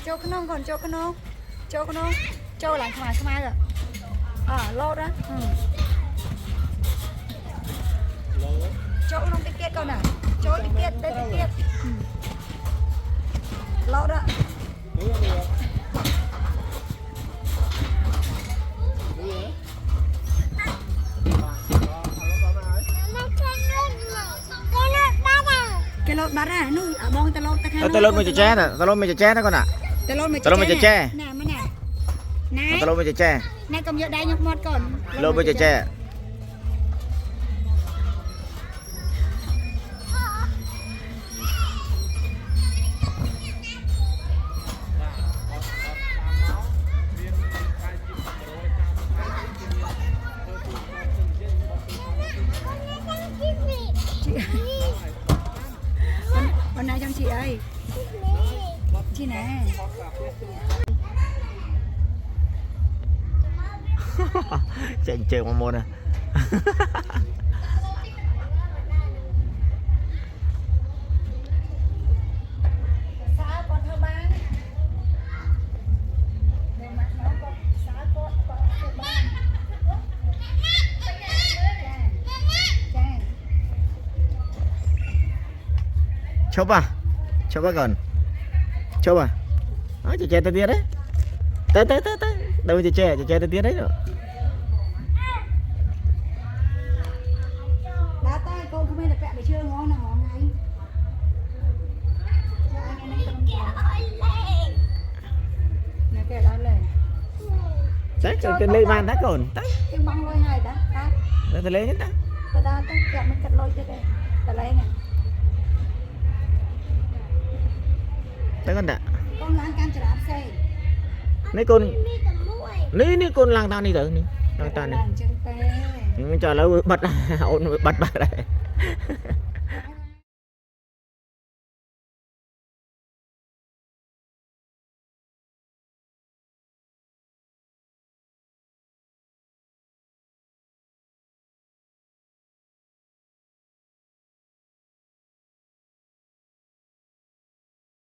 Châu cái nông còn châu cái nông. Châu cái nông. Châu lại khai rồi. Lô đó. Châu nông tiết con nào. Châu tiết đây tiết. Lô đó. Cái lốt bắt ra nuôi ở bông ta lốt ta khai. Ta lốt mình che nè, ta lốt mình che đó con ạ. Ta lốt mình che. Nè mà nè. Này. Ta lốt mình che. Này cầm vô đây nhóc mót còn. Lốt mình che. Con này trong chị ơi. Chị nè. Chạy chơi một môn à. Sao con thơ ban. Để mặt nó con sao con thơ ban. Coba con. Coba. Che tới tiết đấy. Tới. Đâu che tới tiết đấy rồi. Đá tay con không biết là vẹn để chưa ngon nào ngon ngay. Cho anh em cầm nè kìa đó lên. Đấy, cái lấy bàn đá cồn. Cái băng lôi hai đó. Đấy, lấy hết đó. Ta ta kẹo mình cắt lôi cho đây. Ta lấy nè. Đấy con đã. Con lang can cho đạp xe. Lấy con. Lấy con lang tao đi rồi nè. Lang tao này. Cho lâu bật ổn bật đây.